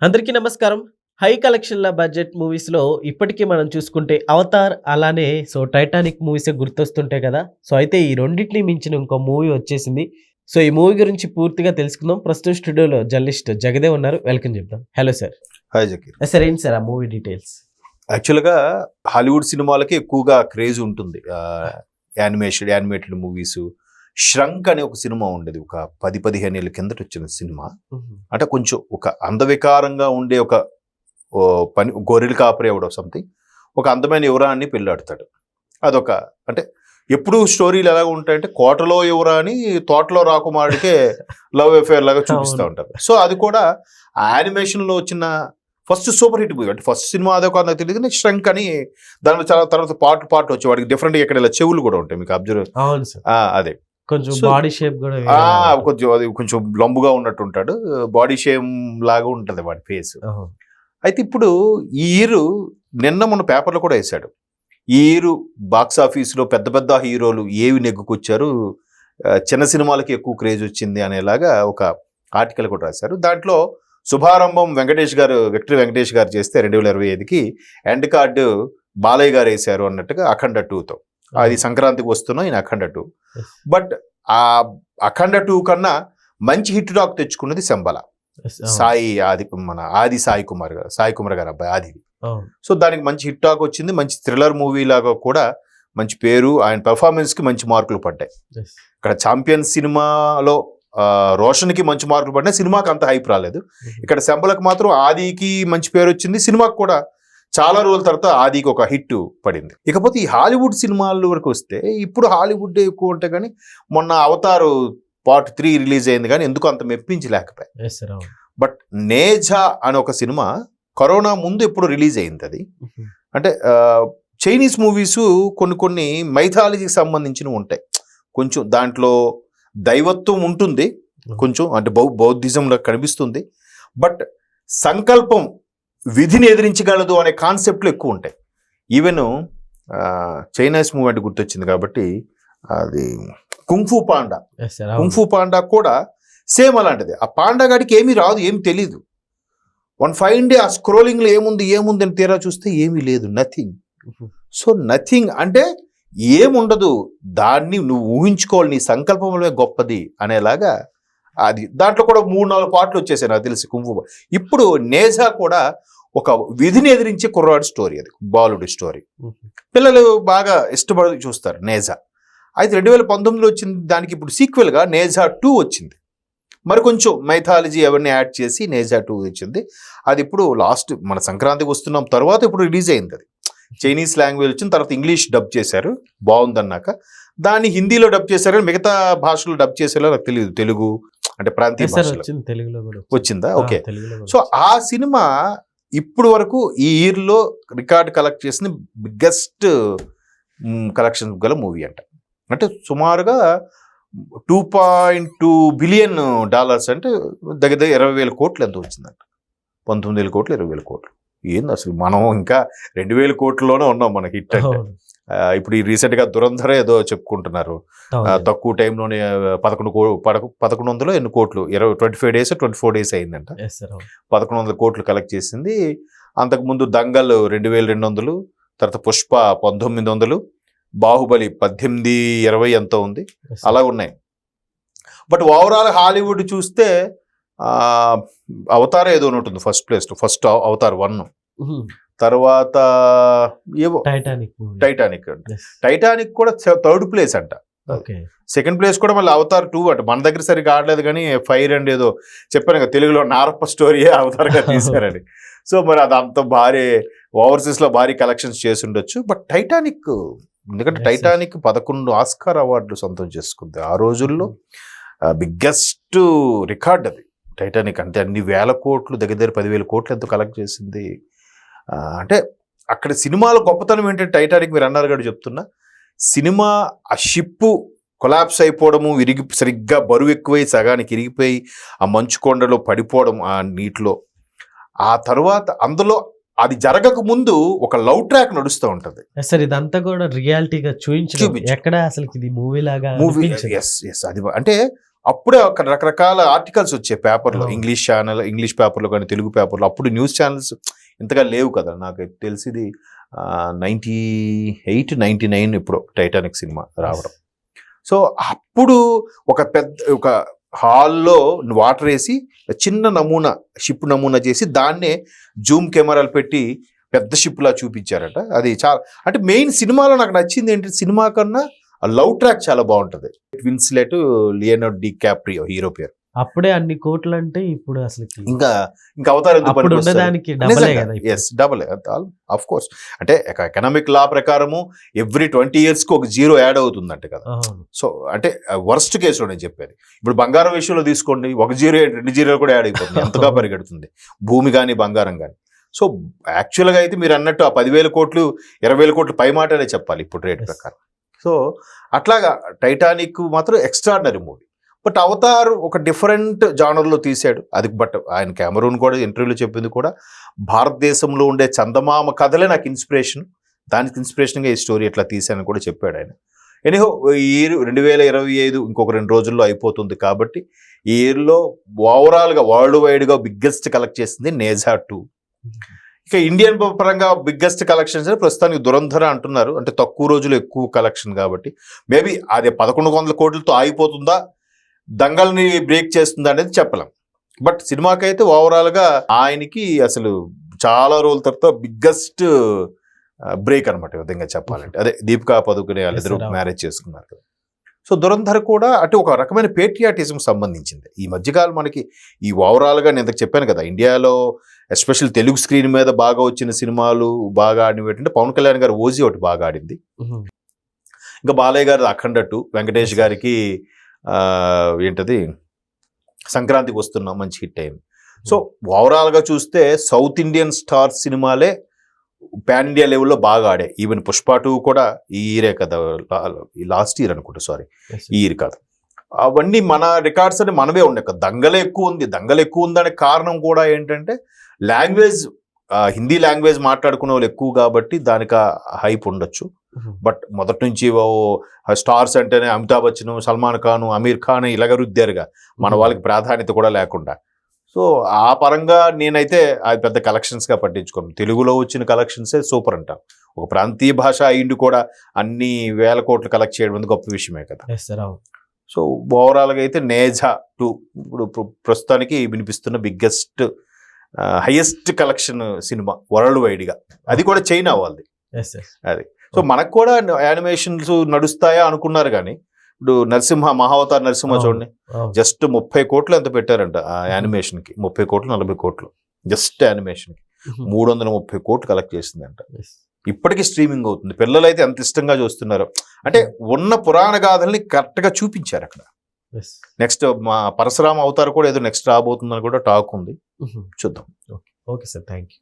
అందరికీ నమస్కారం. హై కలెక్షన్‌ల బడ్జెట్ మూవీస్‌లో ఇప్పటికి మనం చూసుకుంటే 'అవతార్' అలానే 'టైటానిక్' మూవీసే గుర్తొస్తుంటాయి కదా! అయితే ఈ రెండిటిని మించిన ఇంకో మూవీ వచ్చేసింది. ఈ మూవీ గురించి పూర్తిగా తెలుసుకుందాం. ప్రస్తుతం స్టూడియోలో జర్నలిస్ట్ జగదేవ్ ఉన్నారు. వెల్కమ్ చెప్దాం. Hello sir. Hi Zakir. Sir ఏంటి సార్ ఆ మూవీ డీటెయిల్స్? యాక్చువల్‌గా హాలీవుడ్ సినిమాలకి ఎక్కువగా క్రేజ్ ఉంటుంది. Animated movies. 'ష్రంక్' అనే ఒక సినిమా ఉండేది. ఒక 10-15 ఏళ్ల కిందట వచ్చిన సినిమా. అంటే కొంచెం ఒక అందవికారంగా ఉండే ఒక గొర్రెలు కాపరి ఎవడో సంథింగ్ ఒక అందమైన యువరాన్ని పెళ్ళాడతాడు. అదొక అంటే ఎప్పుడు స్టోరీలు ఎలా ఉంటాయంటే కోటలో యువరాని తోటలో రాకుమారుడికే లవ్ అఫేర్ లాగా చూపిస్తూ ఉంటారు. సో అది కూడా ఆ యానిమేషన్లో వచ్చిన ఫస్ట్ సూపర్ హిట్ మూవీ. అంటే ఫస్ట్ సినిమా అదొక నాకు తెలియదు కానీ 'ష్రంక్' అని దానిలో చాలా తర్వాత పార్ట్ వచ్చి వాడికి డిఫరెంట్గా ఇక్కడ ఇలా చెవులు కూడా ఉంటాయి. మీకు అబ్జర్వ్ అదే కొంచెం బాడీ షేప్ కూడా కొంచెం లంబుగా ఉన్నట్టు ఉంటాడు. బాడీ షేమ్ లాగా ఉంటది వాడి ఫేస్. అయితే ఇప్పుడు ఈ ఇయర్ నిన్న మొన్న పేపర్లో కూడా వేశాడు. ఈ ఇయర్ బాక్స్ ఆఫీసులో పెద్ద పెద్ద హీరోలు ఏవి నెగ్గుకొచ్చారు, చిన్న సినిమాలకి ఎక్కువ క్రేజ్ వచ్చింది అనేలాగా ఒక ఆర్టికల్ కూడా రాశారు. దాంట్లో శుభారంభం విక్టరీ వెంకటేష్ గారు చేస్తే 2025కి ఎండ్ కార్డు బాలయ్య గారు వేశారు అన్నట్టుగా 'అఖండ 2'తో. అది సంక్రాంతికి వస్తున్నా ఈయన 'అఖండ 2'. బట్ ఆ 'అఖండ 2' కన్నా మంచి హిట్ టాక్ తెచ్చుకున్నది 'శంబల'. ఆది సాయి కుమార్ గారు అబ్బాయి ఆది. సో దానికి మంచి హిట్ టాక్ వచ్చింది. మంచి థ్రిల్లర్ మూవీ లాగా కూడా మంచి పేరు, ఆయన పెర్ఫార్మెన్స్ కి మంచి మార్కులు పడ్డాయి. ఇక్కడ ఛాంపియన్ సినిమాలో రోషన్కి మంచి మార్కులు పడినాయి, సినిమాకి అంత హైప్ రాలేదు. ఇక్కడ 'శంబల'కి మాత్రం ఆదికి మంచి పేరు వచ్చింది, సినిమాకి కూడా చాలా రోజుల తర్వాత ఆదికి ఒక హిట్ పడింది. ఇకపోతే ఈ హాలీవుడ్ సినిమాల వరకు వస్తే ఇప్పుడు హాలీవుడ్ ఎక్కువ ఉంటాయి కానీ మొన్న 'అవతార్ పార్ట్ 3' రిలీజ్ అయింది కానీ ఎందుకు అంత మెప్పించలేకపోయాయి. బట్ 'నేజా' అనే ఒక సినిమా కరోనా ముందు ఎప్పుడు రిలీజ్ అయింది. అది అంటే చైనీస్ మూవీస్ కొన్ని మైథాలజీకి సంబంధించినవి ఉంటాయి. కొంచెం దాంట్లో దైవత్వం ఉంటుంది, కొంచెం అంటే బౌద్ధిజంలో కనిపిస్తుంది. బట్ సంకల్పం విధిని ఎదిరించగలదు అనే కాన్సెప్ట్లు ఎక్కువ ఉంటాయి. ఈవెన్ చైనీస్ మూవీ అంటే గుర్తొచ్చింది కాబట్టి అది కుంఫు పాండా కూడా సేమ్ అలాంటిది. ఆ పాండా గాడికి ఏమీ రాదు, ఏమి తెలీదు. వన్ ఫైన్ డే ఆ స్క్రోలింగ్లో ఏముంది అని తీరా చూస్తే ఏమీ లేదు, నథింగ్. సో నథింగ్ అంటే ఏముండదు, దాన్ని నువ్వు ఊహించుకోవాలి, నీ సంకల్పమే గొప్పది అనేలాగా అది. దాంట్లో కూడా 3-4 పార్ట్లు వచ్చేసాయి నాకు తెలిసి కుంఫు. ఇప్పుడు 'నేజా' కూడా ఒక విధిని ఎదిరించే కుర్రాడి స్టోరీ, అది బాలుడి స్టోరీ. పిల్లలు బాగా ఇష్టపడి చూస్తారు 'నేజా'. అయితే 2019లో వచ్చింది. దానికి ఇప్పుడు సీక్వెల్గా 'నేజా 2' వచ్చింది. మరి కొంచెం మైథాలజీ అవన్నీ యాడ్ చేసి 'నేజా 2' వచ్చింది. అది ఇప్పుడు లాస్ట్ మన సంక్రాంతికి వస్తున్నాం తర్వాత ఇప్పుడు రిలీజ్ అయింది. అది చైనీస్ లాంగ్వేజ్ వచ్చిన తర్వాత ఇంగ్లీష్ డబ్ చేశారు, బాగుందన్నాక దాన్ని హిందీలో డబ్ చేశారు, మిగతా భాషలో డబ్ చేసేలా నాకు తెలియదు. తెలుగు అంటే ప్రాంతీయ భాషలో వచ్చిందా? ఓకే. సో ఆ సినిమా ఇప్పుడు వరకు ఈ ఇయర్లో రికార్డ్ కలెక్ట్ చేసిన బిగ్గెస్ట్ కలెక్షన్ గల మూవీ అంట. అంటే సుమారుగా $2.2 బిలియన్ అంటే దగ్గర 20,000 కోట్లు ఎంత వచ్చిందంట. 19,000 కోట్లు, 20,000 కోట్లు. ఏంది అసలు, మనం ఇంకా 2,000 కోట్లలోనే ఉన్నాం మన హిట్ అంటే. ఇప్పుడు ఈ రీసెంట్గా 'దురంధర్' ఏదో చెప్పుకుంటున్నారు, తక్కువ టైంలోనే 1100 ఎన్ని కోట్లు, 24 డేస్ అయిందంట. 1100 కోట్లు కలెక్ట్ చేసింది. అంతకుముందు 'దంగల్' 2,200, తర్వాత 'పుష్ప' 1900, 'బాహుబలి' 18-20 ఎంతో ఉంది, అలా ఉన్నాయి. బట్ ఓవరాల్ హాలీవుడ్ చూస్తే 'అవతార్' ఏదో ఉంటుంది ఫస్ట్ 'అవతార్ 1', తర్వాత ఏవో టైటానిక్ కూడా 3rd ప్లేస్ అంట. సెకండ్ ప్లేస్ కూడా మళ్ళీ 'అవతార్ 2' అంటే మన దగ్గర సరిగ్గా ఆడలేదు కానీ ఫైర్ అండ్ ఏదో చెప్పాను కదా, తెలుగులో నారప్ప స్టోరీ అవతార్గా తీశారని. సో మరి అది అంత భారీ ఓవర్సీస్లో భారీ కలెక్షన్స్ చేసి ఉండొచ్చు. బట్ టైటానిక్, ఎందుకంటే టైటానిక్ 11 ఆస్కార్ అవార్డులు సొంతం చేసుకుంది ఆ రోజుల్లో. బిగ్గెస్ట్ రికార్డ్ అది టైటానిక్. అంటే అన్ని వేల కోట్లు, దగ్గర 10,000 కోట్లు ఎంతో కలెక్ట్ చేసింది. అంటే అక్కడ సినిమాల గొప్పతనం ఏంటంటే టైటానిక్ మీరు అన్నారు కూడా చెప్తున్నా, సినిమా ఆ షిప్పు కొలాప్స్ అయిపోవడము, సరిగ్గా బరువు ఎక్కువై సగానికి ఇరిగిపోయి ఆ మంచు కొండలో పడిపోవడం ఆ నీటిలో, ఆ తర్వాత అందులో అది జరగక ముందు ఒక లవ్ ట్రాక్ నడుస్తూ ఉంటది. సార్ ఇదంతా కూడా రియాలిటీగా చూపించు ఎక్కడ అసలు ఇది మూవీ లాగా మూవీ. అది అంటే అప్పుడే ఒక రకరకాల ఆర్టికల్స్ వచ్చాయి పేపర్లో, అవును. ఇంగ్లీష్ పేపర్లో కానీ తెలుగు పేపర్లో. అప్పుడు న్యూస్ ఛానల్స్ ఇంతగా లేవు కదా, నాకు తెలిసింది 98-99 ఇప్పుడు టైటానిక్ సినిమా రావడం. సో అప్పుడు ఒక హాల్లో వాటర్ వేసి చిన్న నమూనా, షిప్ నమూనా చేసి దాన్నే జూమ్ కెమెరాలు పెట్టి పెద్ద షిప్ లా చూపించారట. అది చాలా, అంటే మెయిన్ సినిమాలో నాకు నచ్చింది ఏంటి, సినిమా కన్నా లవ్ ట్రాక్ చాలా బాగుంటది. విన్స్లెట్, లియోనార్డో డికాప్రియో హీరో పేరు. అప్పుడే అన్ని కోట్లు అంటే ఇప్పుడు అసలు ఇంకా అవతారం ఎందుకు అప్పుడు పనికొస్తాయి? ఉండడానికి డబలే కదా ఇప్పుడు. Yes, double of course. అంటే ఎకనామిక్ లా ప్రకారము ఎవ్రీ 20 years కి ఒక జీరో యాడ్ అవుతుందంట కదా. అవును. సో అంటే వర్స్ట్ కేసులో నేను చెప్పేది. ఇప్పుడు బంగారం విషయంలో తీసుకోండి, ఒక జీరో 2 జీరోలు కూడా యాడ్ అయిపోతుంది, ఎంతగా పరిగెడుతుంది భూమి కానీ బంగారం కానీ. సో యాక్చువల్గా అయితే మీరు అన్నట్టు ఆ 10,000 కోట్లు 20,000 కోట్లు పై మాటనే చెప్పాలి ఇప్పుడు రేట్ ప్రకారం. సో అట్లాగా టైటానిక్ మాత్రం ఎక్స్ట్రాడినరీ మూవీ. బట్ అవతార్ ఒక డిఫరెంట్ జానర్లో తీశాడు అది. బట్ ఆయన కెమెరూన్ కూడా ఇంటర్వ్యూలో చెప్పింది కూడా, భారతదేశంలో ఉండే చందమామ కథలే నాకు ఇన్స్పిరేషన్, దానికి ఇన్స్పిరేషన్గా ఈ స్టోరీ ఎట్లా తీశానని కూడా చెప్పాడు ఆయన. ఎనీహో ఈ ఇయర్ 2025 ఇంకొక 2 రోజుల్లో అయిపోతుంది కాబట్టి ఈ ఇయర్లో ఓవరాల్గా వరల్డ్ వైడ్గా బిగ్గెస్ట్ కలెక్ట్ చేసింది నేజా 2. ఇక ఇండియన్ పరంగా బిగ్గెస్ట్ కలెక్షన్స్ అని ప్రస్తుతానికి దురంధర అంటున్నారు, అంటే తక్కువ రోజులు ఎక్కువ కలెక్షన్ కాబట్టి. మేబీ అది 1100 కోట్లతో ఆగిపోతుందా, దంగల్ని బ్రేక్ చేస్తుందా అనేది చెప్పలేం. బట్ సినిమాకైతే ఓవరాల్గా ఆయనకి అసలు చాలా రోజుల తర్వాత బిగ్గెస్ట్ బ్రేక్ అనమాట, ఈ విధంగా చెప్పాలంటే. అదే దీపికా పదుకునే వాళ్ళిద్దరూ మ్యారేజ్ చేసుకున్నారు కదా. సో దురంధర్ కూడా అంటే ఒక రకమైన పేట్రియాటిజం సంబంధించింది. ఈ మధ్యకాలం మనకి ఈ ఓవరాల్గా నేను ఇంతకు చెప్పాను కదా, ఇండియాలో ఎస్పెషల్ తెలుగు స్క్రీన్ మీద బాగా వచ్చిన సినిమాలు బాగా ఆడినవి ఏంటంటే పవన్ కళ్యాణ్ గారు ఓజీ ఒకటి బాగా ఆడింది, ఇంకా బాలయ్య గారి అఖండ 2, వెంకటేష్ గారికి ఏంటది సంక్రాంతికి వస్తున్నాం మంచి హిట్ అయింది. సో ఓవరాల్గా చూస్తే సౌత్ ఇండియన్ స్టార్ సినిమాలే పాన్ ఇండియా లెవెల్లో బాగా ఆడాయి. ఈవెన్ పుష్ప 2 కూడా ఈ ఇయరే కదా, లాస్ట్ ఇయర్ అనుకుంటా, సారీ ఈ ఇయర్ కాదు. అవన్నీ మన రికార్డ్స్ అని మనమే ఉన్నాయి కదా. దంగలే ఎక్కువ ఉందనే కారణం కూడా ఏంటంటే లాంగ్వేజ్, హిందీ లాంగ్వేజ్ మాట్లాడుకునే వాళ్ళు ఎక్కువ కాబట్టి దానికి హైప్ ఉండొచ్చు. బట్ మొదటి నుంచి స్టార్స్ అంటేనే అమితాబ్ బచ్చన్, సల్మాన్ ఖాన్, అమీర్ ఖాన్ ఇలాగ రుద్దారుగా, మన వాళ్ళకి ప్రాధాన్యత కూడా లేకుండా. సో ఆ పరంగా నేనైతే అది పెద్ద కలెక్షన్స్గా పట్టించుకోను. తెలుగులో వచ్చిన కలెక్షన్సే సూపర్ అంటాం. ఒక ప్రాంతీయ భాష అయిండి కూడా అన్ని 1000 కోట్లు కలెక్ట్ చేయడం అనేది గొప్ప విషయమే కదా. సో ఓవరాల్గా అయితే నేజా 2 ఇప్పుడు ప్రస్తుతానికి వినిపిస్తున్న biggest highest collection cinema world వైడ్గా, అది కూడా చైనా వాళ్ళది. అది సో మనకు కూడా యానిమేషన్స్ నడుస్తాయా అనుకున్నారు కానీ ఇప్పుడు మహావతార్ నరసింహ చూడండి, జస్ట్ 30 కోట్లు ఎంత పెట్టారంట ఆ యానిమేషన్కి, 30 కోట్లు 40 కోట్లు జస్ట్ యానిమేషన్కి 330 కోట్లు కలెక్ట్ చేసిందంట. ఇప్పటికీ స్ట్రీమింగ్ అవుతుంది. పిల్లలు అయితే ఎంత ఇష్టంగా చూస్తున్నారు, అంటే ఉన్న పురాణ గాథల్ని కరెక్ట్గా చూపించారు అక్కడ. నెక్స్ట్ మా పరశురామ అవతార్ కూడా ఏదో నెక్స్ట్ రాబోతుందని కూడా టాక్ ఉంది, చూద్దాం. Okay sir, thank you.